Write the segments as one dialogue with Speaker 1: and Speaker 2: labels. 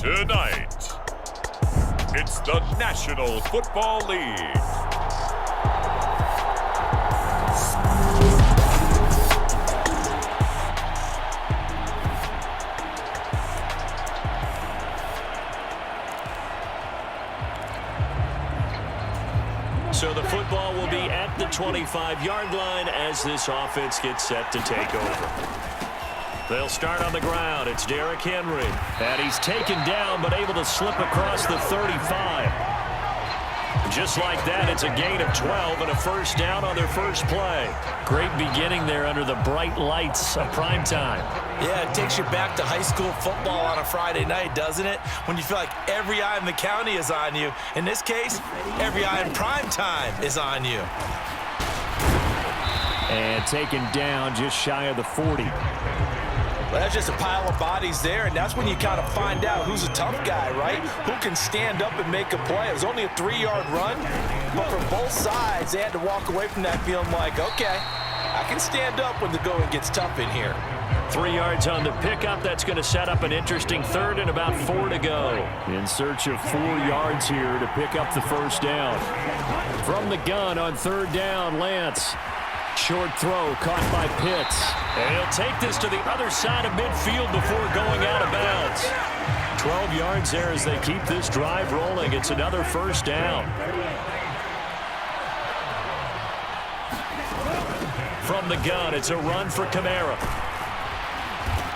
Speaker 1: Tonight, it's the National Football League.
Speaker 2: So the football will be at the 25-yard line as this offense gets set to take over. They'll start on the ground. It's Derrick Henry. And he's taken down but able to slip across the 35. Just like that, it's a gain of 12 and a first down on their first play. Great beginning there under the bright lights of prime time.
Speaker 3: Yeah, it takes you back to high school football on a Friday night, doesn't it? When you feel like every eye in the county is on you. In this case, every eye in prime time is on you.
Speaker 2: And taken down just shy of the 40.
Speaker 3: Well, that's just a pile of bodies there, and that's when you kind of find out who's a tough guy, right? Who can stand up and make a play. It was only a 3-yard run, but for both sides, they had to walk away from that feeling like, okay, I can stand up when the going gets tough in here.
Speaker 2: 3 yards on the pickup. That's going to set up an interesting third and about 4 to go. In search of 4 yards here to pick up the first down. From the gun on third down, Lance. Short throw caught by Pitts. And he'll take this to the other side of midfield before going out of bounds. 12 yards there as they keep this drive rolling. It's another first down. From the gun, it's a run for Kamara.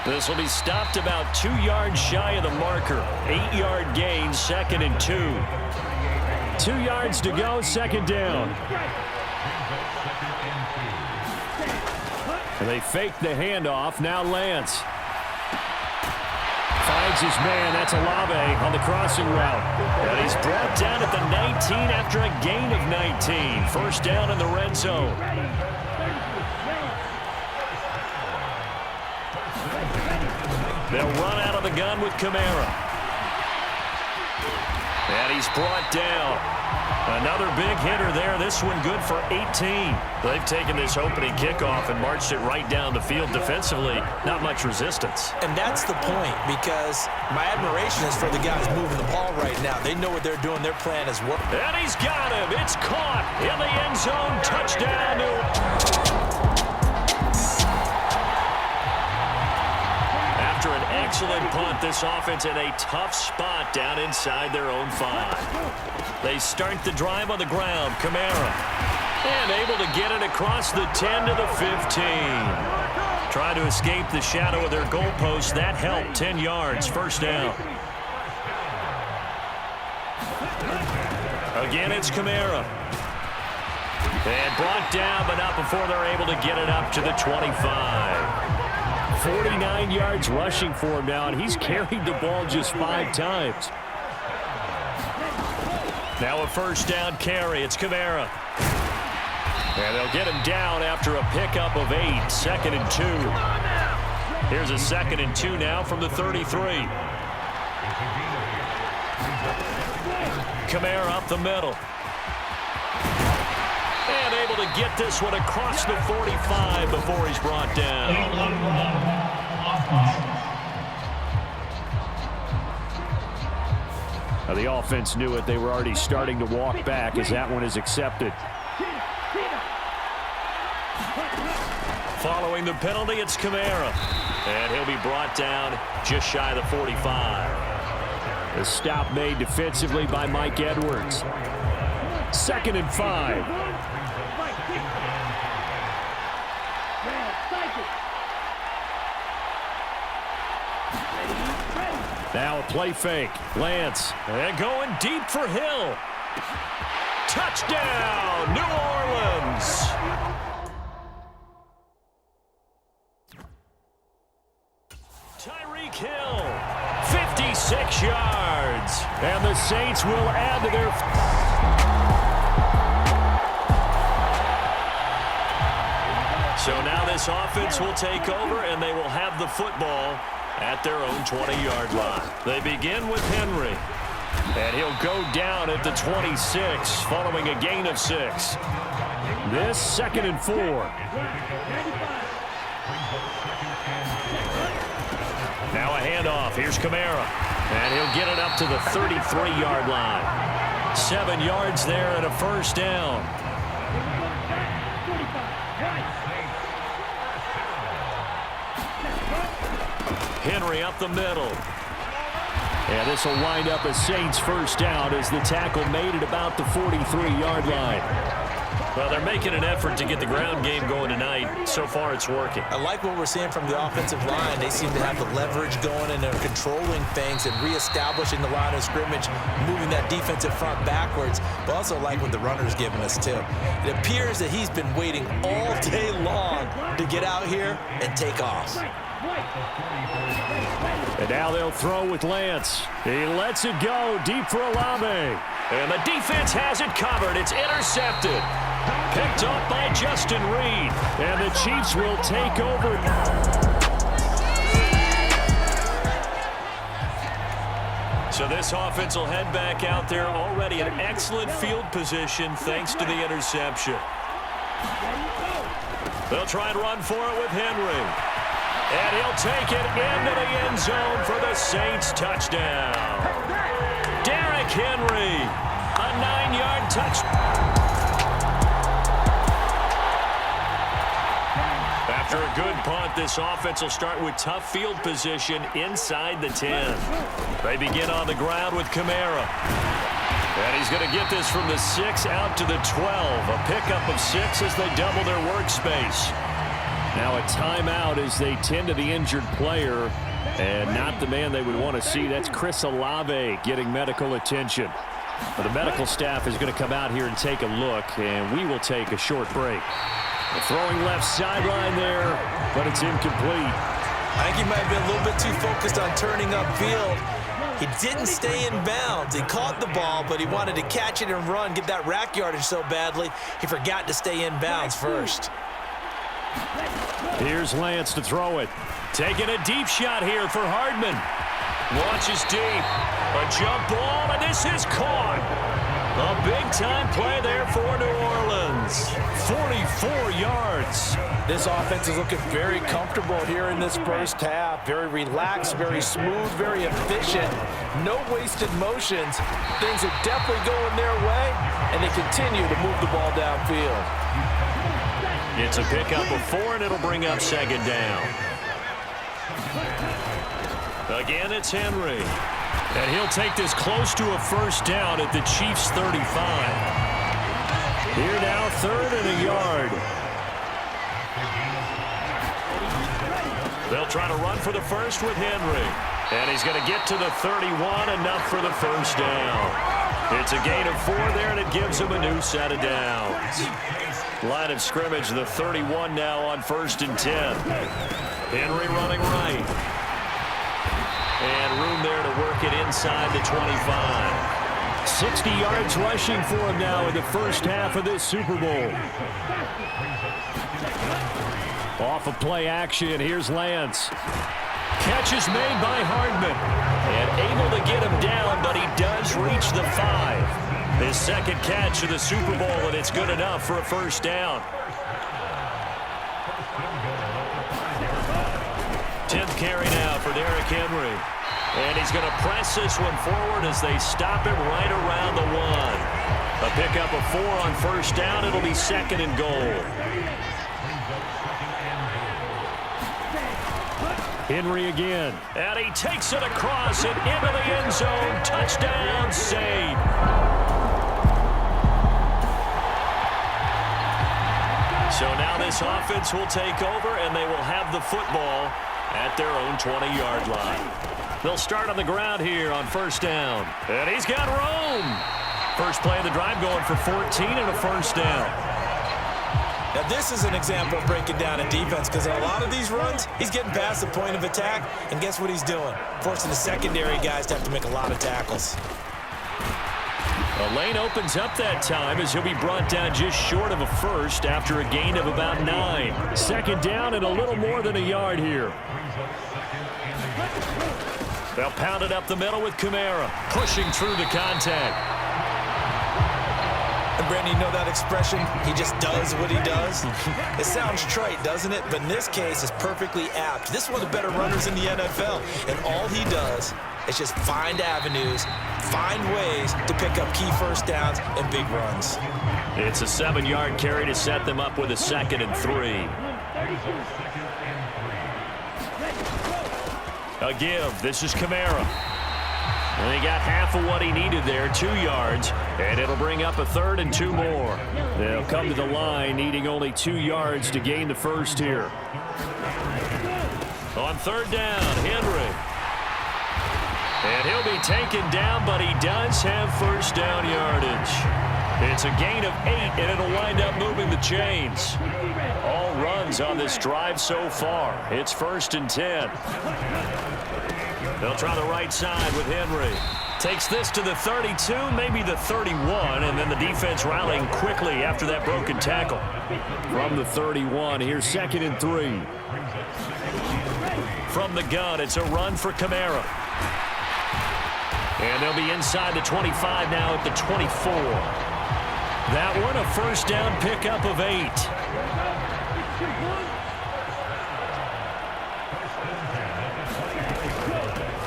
Speaker 2: This will be stopped about 2 yards shy of the marker. 8-yard gain, 2nd and 2. 2 yards to go, second down. And they fake the handoff. Now Lance finds his man. That's Olave on the crossing route. And he's brought down at the 19 after a gain of 19. First down in the red zone. They'll run out of the gun with Kamara. And he's brought down. Another big hitter there. This one good for 18. They've taken this opening kickoff and marched it right down the field defensively. Not much resistance.
Speaker 3: And that's the point, because my admiration is for the guys moving the ball right now. They know what they're doing. Their plan is working.
Speaker 2: And he's got him. It's caught in the end zone. Touchdown. After an excellent punt, this offense in a tough spot down inside their own 5. They start the drive on the ground. Kamara. And able to get it across the 10 to the 15. Trying to escape the shadow of their goalpost. That helped. 10 yards. First down. Again, it's Kamara. And brought down, but not before they're able to get it up to the 25. 49 yards rushing for him now, and he's carried the ball just 5 times. Now a first down carry. It's Kamara. And they'll get him down after a pickup of 8. 2nd and 2. Here's a 2nd and 2 now from the 33. Kamara up the middle. And able to get this one across the 45 before he's brought down. Now the offense knew it. They were already starting to walk back as that one is accepted. Following the penalty, it's Kamara. And he'll be brought down just shy of the 45. The stop made defensively by Mike Edwards. 2nd and 5. Now a play fake. Lance. And going deep for Hill. Touchdown, New Orleans. Tyreek Hill. 56 yards. And the Saints will add to their... So now this offense will take over, and they will have the football at their own 20-yard line. They begin with Henry. And he'll go down at the 26 following a gain of 6. This 2nd and 4. Now a handoff. Here's Kamara. And he'll get it up to the 33-yard line. 7 yards there and a first down. Henry up the middle. And this will wind up a Saints first down as the tackle made it about the 43-yard line. Well, they're making an effort to get the ground game going tonight. So far, it's working.
Speaker 3: I like what we're seeing from the offensive line. They seem to have the leverage going, and they're controlling things and reestablishing the line of scrimmage, moving that defensive front backwards. But also like what the runner's giving us, too. It appears that he's been waiting all day long to get out here and take off.
Speaker 2: And now they'll throw with Lance. He lets it go deep for Olave. And the defense has it covered. It's intercepted. Picked up by Justin Reed. And the Chiefs will take over. So this offense will head back out there, already in excellent field position thanks to the interception. They'll try and run for it with Henry. And he'll take it into the end zone for the Saints touchdown. Derrick Henry, a 9-yard touchdown. After a good punt, this offense will start with tough field position inside the 10. They begin on the ground with Kamara. And he's going to get this from the 6 out to the 12. A pickup of 6 as they double their workspace. Now a timeout as they tend to the injured player, and not the man they would want to see. That's Chris Olave getting medical attention. But the medical staff is going to come out here and take a look, and we will take a short break. The throwing left sideline there, but it's incomplete.
Speaker 3: I think he might have been a little bit too focused on turning upfield. He didn't stay in bounds. He caught the ball, but he wanted to catch it and run, get that rack yardage so badly, he forgot to stay in bounds first.
Speaker 2: Here's Lance to throw it. Taking a deep shot here for Hardman. Launches deep. A jump ball, and this is caught. A big-time play there for New Orleans. 44 yards.
Speaker 3: This offense is looking very comfortable here in this first half. Very relaxed, very smooth, very efficient. No wasted motions. Things are definitely going their way, and they continue to move the ball downfield.
Speaker 2: It's a pickup of 4, and it'll bring up second down. Again, it's Henry. And he'll take this close to a first down at the Chiefs' 35. Here now, 3rd and a yard. They'll try to run for the first with Henry. And he's going to get to the 31, enough for the first down. It's a gain of 4 there, and it gives him a new set of downs. Line of scrimmage, the 31 now on 1st and 10. Henry running right. And room there to work it inside the 25. 60 yards rushing for him now in the first half of this Super Bowl. Off of play action, here's Lance. Catch is made by Hardman. And able to get him down, but he does reach the 5. His second catch of the Super Bowl, and it's good enough for a first down. 10th carry now for Derrick Henry. And he's going to press this one forward as they stop him right around the 1. A pickup of 4 on first down. It'll be 2nd and goal. Henry again. And he takes it across and into the end zone. Touchdown, Saint. So now this offense will take over, and they will have the football at their own 20-yard line. They'll start on the ground here on first down. And he's got room. First play of the drive going for 14 and a first down.
Speaker 3: Now this is an example of breaking down a defense, because in a lot of these runs, he's getting past the point of attack, and guess what he's doing? Forcing the secondary guys to have to make a lot of tackles.
Speaker 2: A lane opens up that time as he'll be brought down just short of a first after a gain of about 9. Second down and a little more than a yard here. They'll pound it up the middle with Kamara, pushing through the contact.
Speaker 3: And Brandon, you know that expression, he just does what he does? It sounds trite, doesn't it? But in this case, it's perfectly apt. This is one of the better runners in the NFL, and all he does It's just find avenues, find ways to pick up key first downs and big runs.
Speaker 2: It's a 7-yard carry to set them up with a 2nd and 3. A give. This is Kamara. And he got half of what he needed there, 2 yards, and it'll bring up a 3rd and 2 more. They'll come to the line needing only 2 yards to gain the first here. On 3rd down, Henry. And he'll be taken down, but he does have first down yardage. It's a gain of 8, and it'll wind up moving the chains. All runs on this drive so far. It's 1st and 10. They'll try the right side with Henry. Takes this to the 32, maybe the 31, and then the defense rallying quickly after that broken tackle. From the 31, here's 2nd and 3. From the gun, it's a run for Kamara. And they'll be inside the 25 now at the 24. That one a first down pickup of 8.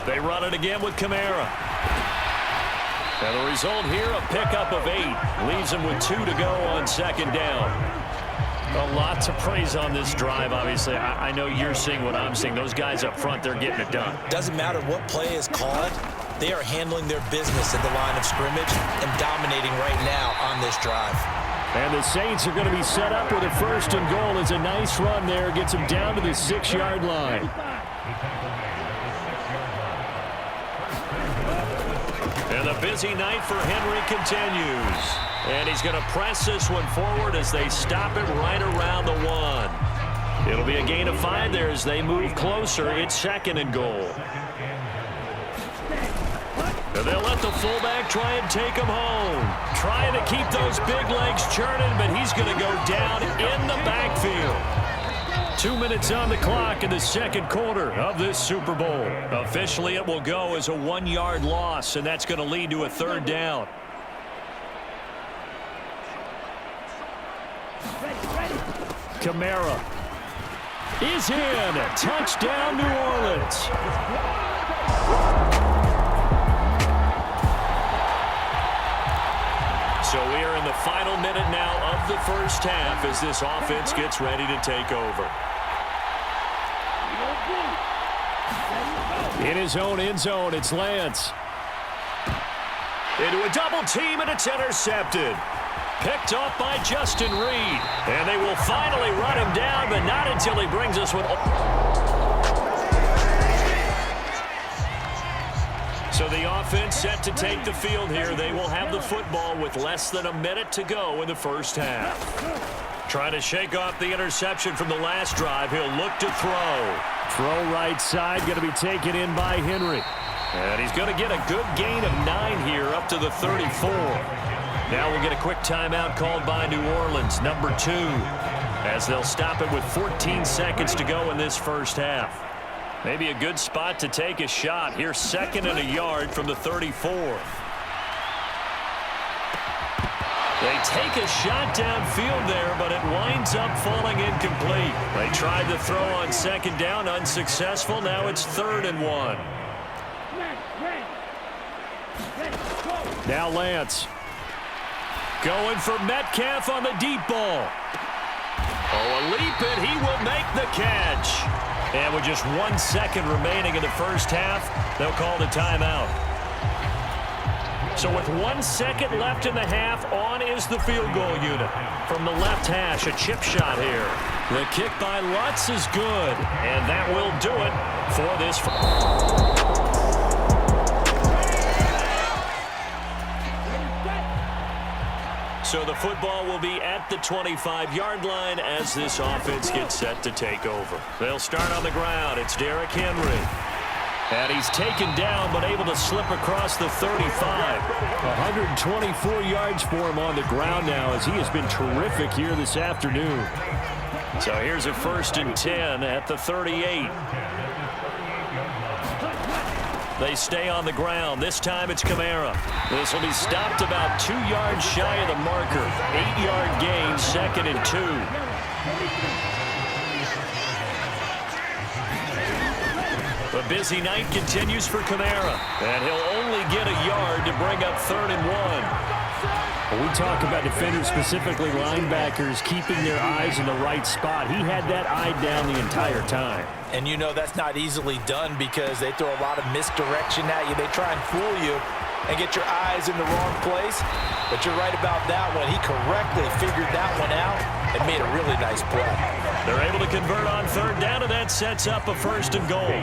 Speaker 2: They run it again with Kamara. And the result here, a pickup of 8. Leaves them with 2 to go on 2nd down. A lot to praise on this drive, obviously. I know you're seeing what I'm seeing. Those guys up front, they're getting it done.
Speaker 3: Doesn't matter what play is called. They are handling their business at the line of scrimmage and dominating right now on this drive.
Speaker 2: And the Saints are going to be set up with a 1st and goal. It's a nice run there. Gets them down to the 6-yard line. And the busy night for Henry continues. And he's going to press this one forward as they stop it right around the 1. It'll be a gain of 5 there as they move closer. It's 2nd and goal. And they'll let the fullback try and take him home. Trying to keep those big legs churning, but he's going to go down in the backfield. 2 minutes on the clock in the 2nd quarter of this Super Bowl. Officially, it will go as a 1-yard loss, and that's going to lead to a 3rd down. Kamara is in. Touchdown, New Orleans. So we are in the final minute now of the first half as this offense gets ready to take over. In his own end zone, it's Lance. Into a double team, and it's intercepted. Picked off by Justin Reed. And they will finally run him down, but not until he brings us one. So the offense set to take the field here. They will have the football with less than a minute to go in the first half. Trying to shake off the interception from the last drive. He'll look to throw. Throw right side, going to be taken in by Henry. And he's going to get a good gain of 9 here up to the 34. Now we'll get a quick timeout called by New Orleans, number 2, as they'll stop it with 14 seconds to go in this first half. Maybe a good spot to take a shot. Here's 2nd and a yard from the 34. They take a shot downfield there, but it winds up falling incomplete. They tried to throw on 2nd down, unsuccessful. Now it's 3rd and 1. Now Lance. Going for Metcalf on the deep ball. Oh, a leap, and he will make the catch. And with just 1 second remaining in the first half, they'll call the timeout. So with 1 second left in the half, on is the field goal unit. From the left hash, a chip shot here. The kick by Lutz is good, and that will do it for this. So the football will be at the 25-yard line as this offense gets set to take over. They'll start on the ground. It's Derrick Henry. And he's taken down but able to slip across the 35. 124 yards for him on the ground now as he has been terrific here this afternoon. So here's a 1st and 10 at the 38. They stay on the ground. This time it's Kamara. This will be stopped about 2 yards shy of the marker. 8-yard gain, 2nd and 2. A busy night continues for Kamara. And he'll only get a yard to bring up 3rd and 1.
Speaker 4: When we talk about defenders, specifically linebackers, keeping their eyes in the right spot, he had that eye down the entire time.
Speaker 3: And you know that's not easily done because they throw a lot of misdirection at you. They try and fool you and get your eyes in the wrong place. But you're right about that one. He correctly figured that one out and made a really nice play.
Speaker 2: They're able to convert on 3rd down, and that sets up a 1st and goal.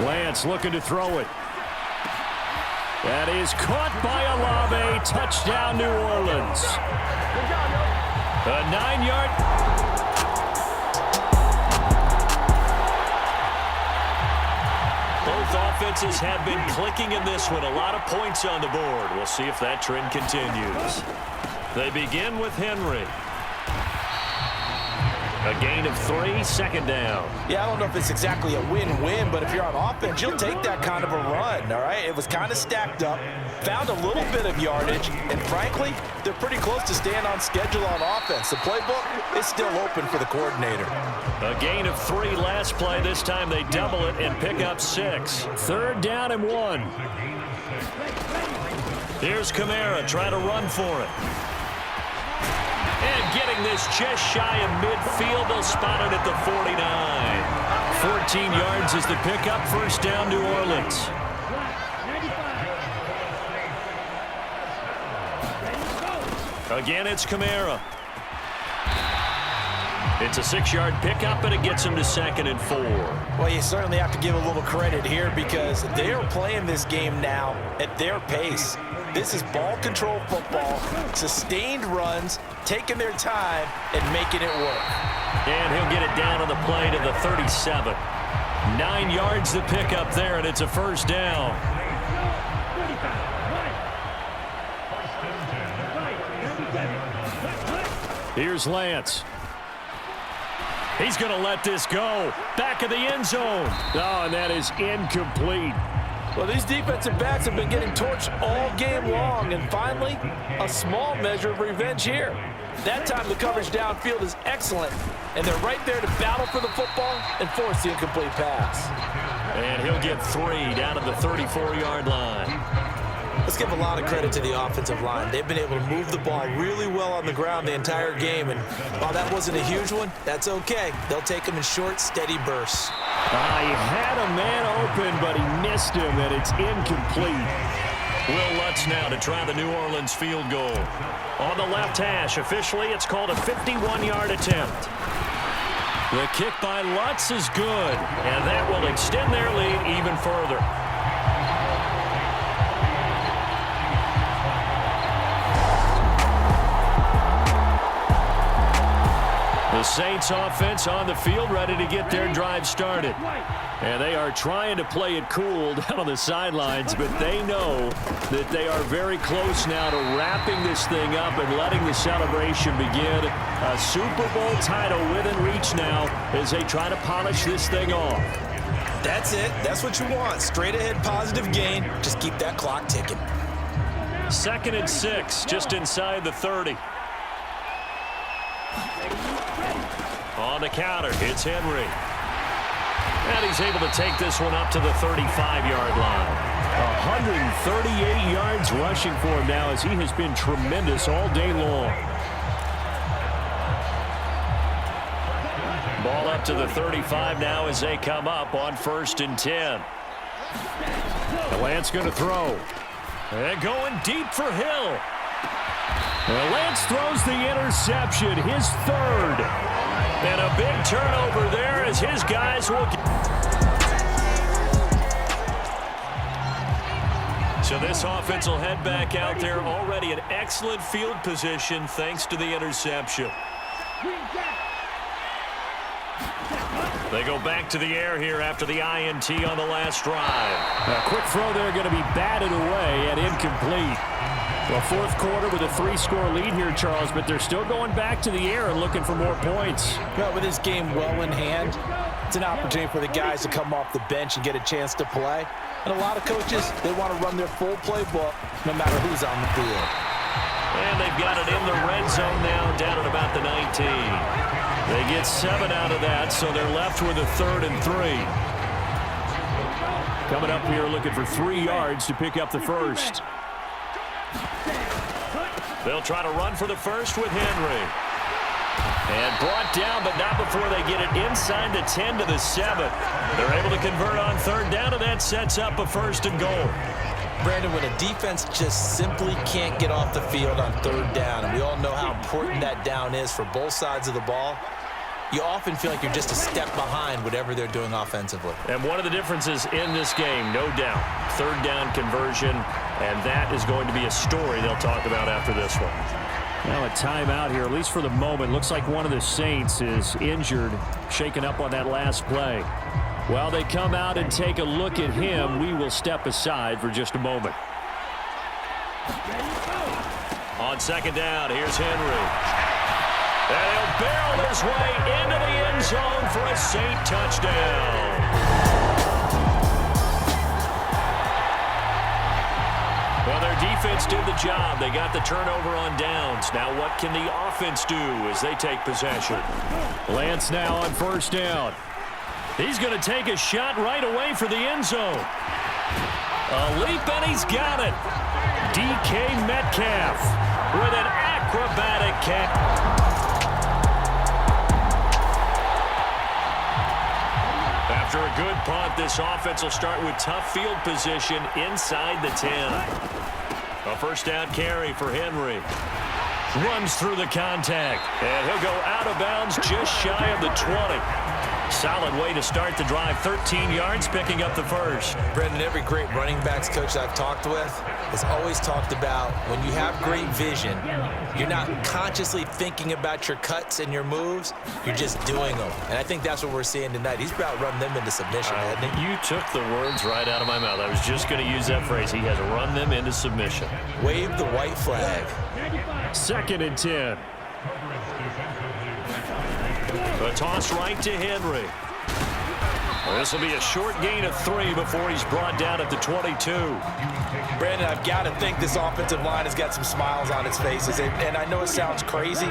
Speaker 4: Lance looking to throw it. That is caught by Olave. Touchdown, New Orleans. A 9-yard.
Speaker 2: Both offenses have been clicking in this one. A lot of points on the board. We'll see if that trend continues. They begin with Henry. A gain of 3, 2nd down.
Speaker 3: Yeah, I don't know if it's exactly a win-win, but if you're on offense, you'll take that kind of a run, all right? It was kind of stacked up, found a little bit of yardage, and frankly, they're pretty close to staying on schedule on offense. The playbook is still open for the coordinator.
Speaker 2: A gain of 3 last play. This time they double it and pick up 6.
Speaker 4: 3rd down and 1.
Speaker 2: Here's Kamara trying to run for it. And getting this just shy of midfield. They'll spot it at the 49. 14 yards is the pickup. 1st down, New Orleans. Again, it's Kamara. It's a 6-yard pickup, and it gets him to 2nd and 4.
Speaker 3: Well, you certainly have to give a little credit here because they are playing this game now at their pace. This is ball control football, sustained runs, taking their time and making it work.
Speaker 2: And he'll get it down on the play to the 37. 9 yards to pick up there, and it's a 1st down.
Speaker 4: Here's Lance.
Speaker 2: He's going to let this go. Back of the end zone.
Speaker 4: Oh, and that is incomplete.
Speaker 3: Well, these defensive backs have been getting torched all game long, and finally, a small measure of revenge here. That time, the coverage downfield is excellent, and they're right there to battle for the football and force the incomplete pass.
Speaker 2: And he'll get 3 down at the 34-yard line.
Speaker 3: Let's give a lot of credit to the offensive line. They've been able to move the ball really well on the ground the entire game, and while that wasn't a huge one, that's okay. They'll take them in short, steady bursts.
Speaker 4: He had a man open, but he missed him, and it's incomplete.
Speaker 2: Will Lutz now to try the New Orleans field goal. On the left hash, officially, it's called a 51-yard attempt. The kick by Lutz is good, and that will extend their lead even further. The Saints offense on the field, ready to get their drive started. And they are trying to play it cool down on the sidelines, but they know that they are very close now to wrapping this thing up and letting the celebration begin. A Super Bowl title within reach now as they try to polish this thing off.
Speaker 3: That's it. That's what you want. Straight ahead positive gain. Just keep that clock ticking.
Speaker 2: 2nd and 6, just inside the 30. On the counter, it's Henry. And he's able to take this one up to the 35-yard line.
Speaker 4: 138 yards rushing for him now as he has been tremendous all day long.
Speaker 2: Ball up to the 35 now as they come up on 1st and 10.
Speaker 4: Lance going to throw.
Speaker 2: And going deep for Hill.
Speaker 4: And Lance throws the interception, his 3rd.
Speaker 2: And a big turnover there as his guys will get. So this offense will head back out there, already in excellent field position thanks to the interception. They go back to the air here after the INT on the last drive.
Speaker 4: A quick throw there going to be batted away and incomplete. Well, 4th quarter with a 3-score lead here, Charles, but they're still going back to the air and looking for more points.
Speaker 3: Well, with this game well in hand, it's an opportunity for the guys to come off the bench and get a chance to play. And a lot of coaches, they want to run their full playbook no matter who's on the field.
Speaker 2: And they've got it in the red zone now, down at about the 19.
Speaker 4: They get 7 out of that, so they're left with a 3rd and 3. Coming up here looking for 3 yards to pick up the first. They'll try to run for the first with Henry. And brought down, but not before they get it inside the 10 to the 7. They're able to convert on 3rd down, and that sets up a 1st and goal.
Speaker 3: Brandon, when a defense just simply can't get off the field on 3rd down, and we all know how important that down is for both sides of the ball, you often feel like you're just a step behind whatever they're doing offensively.
Speaker 4: And one of the differences in this game, no doubt, 3rd down conversion, and that is going to be a story they'll talk about after this one. Now a timeout here, at least for the moment. Looks like one of the Saints is injured, shaken up on that last play. While they come out and take a look at him, we will step aside for just a moment. On 2nd down, here's Henry. And he'll barrel his way into the end zone for a Saint touchdown. Well, their defense did the job. They got the turnover on downs. Now what can the offense do as they take possession? Lance now on 1st down. He's going to take a shot right away for the end zone. A leap, and he's got it. DK Metcalf with an acrobatic catch. After a good punt, this offense will start with tough field position inside the 10. A 1st down carry for Henry. Runs through the contact, and he'll go out of bounds just shy of the 20. Solid way to start the drive. 13 yards, picking up the first.
Speaker 3: Brendan, every great running backs coach I've talked with has always talked about when you have great vision, you're not consciously thinking about your cuts and your moves. You're just doing them. And I think that's what we're seeing tonight. He's about run them into submission, hasn't he?
Speaker 4: You took the words right out of my mouth. I was just going to use that phrase. He has run them into submission.
Speaker 3: Wave the white flag.
Speaker 4: 2nd and 10. A toss right to Henry. This will be a short gain of 3 before he's brought down at the 22.
Speaker 3: Brandon, I've got to think this offensive line has got some smiles on its faces. And I know it sounds crazy,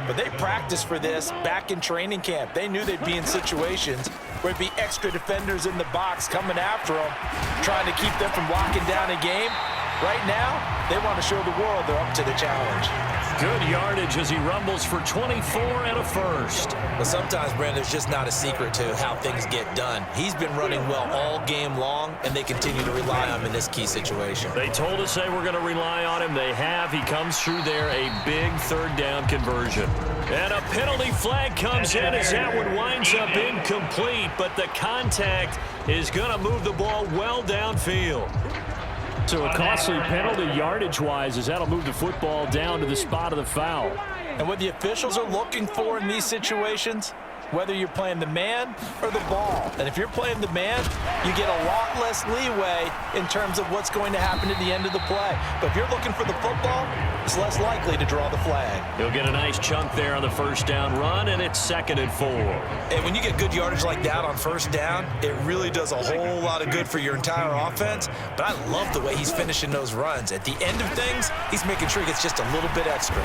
Speaker 3: but they practiced for this back in training camp. They knew they'd be in situations where it'd be extra defenders in the box coming after them, trying to keep them from locking down a game. Right now, they want to show the world they're up to the challenge.
Speaker 4: Good yardage as he rumbles for 24 and a first.
Speaker 3: But sometimes, Brandon, there's just not a secret to how things get done. He's been running well all game long, and they continue to rely on him in this key situation.
Speaker 4: They told us they were going to rely on him. They have. He comes through there, a big 3rd down conversion. And a penalty flag comes in as that one winds up incomplete, but the contact is going to move the ball well downfield. So a costly penalty yardage-wise as that'll move the football down to the spot of the foul.
Speaker 3: And what the officials are looking for in these situations, whether you're playing the man or the ball. And if you're playing the man, you get a lot less leeway in terms of what's going to happen at the end of the play. But if you're looking for the football, it's less likely to draw the flag.
Speaker 4: He'll get a nice chunk there on the 1st down run, and it's 2nd and 4.
Speaker 3: And when you get good yardage like that on 1st down, it really does a whole lot of good for your entire offense. But I love the way he's finishing those runs. At the end of things, he's making sure he gets just a little bit extra.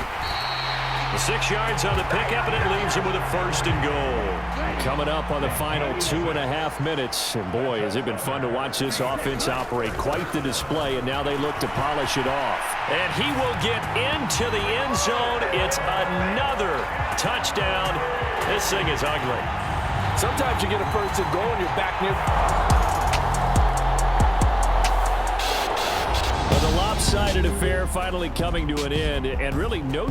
Speaker 4: The 6 yards on the pickup, and it leaves him with a 1st and goal. Coming up on the final 2.5 minutes. And boy, has it been fun to watch this offense operate. Quite the display, and now they look to polish it off. And he will get into the end zone. It's another touchdown. This thing is ugly.
Speaker 3: Sometimes you get a 1st and goal and you're back near.
Speaker 4: Well, the lopsided affair finally coming to an end, and really no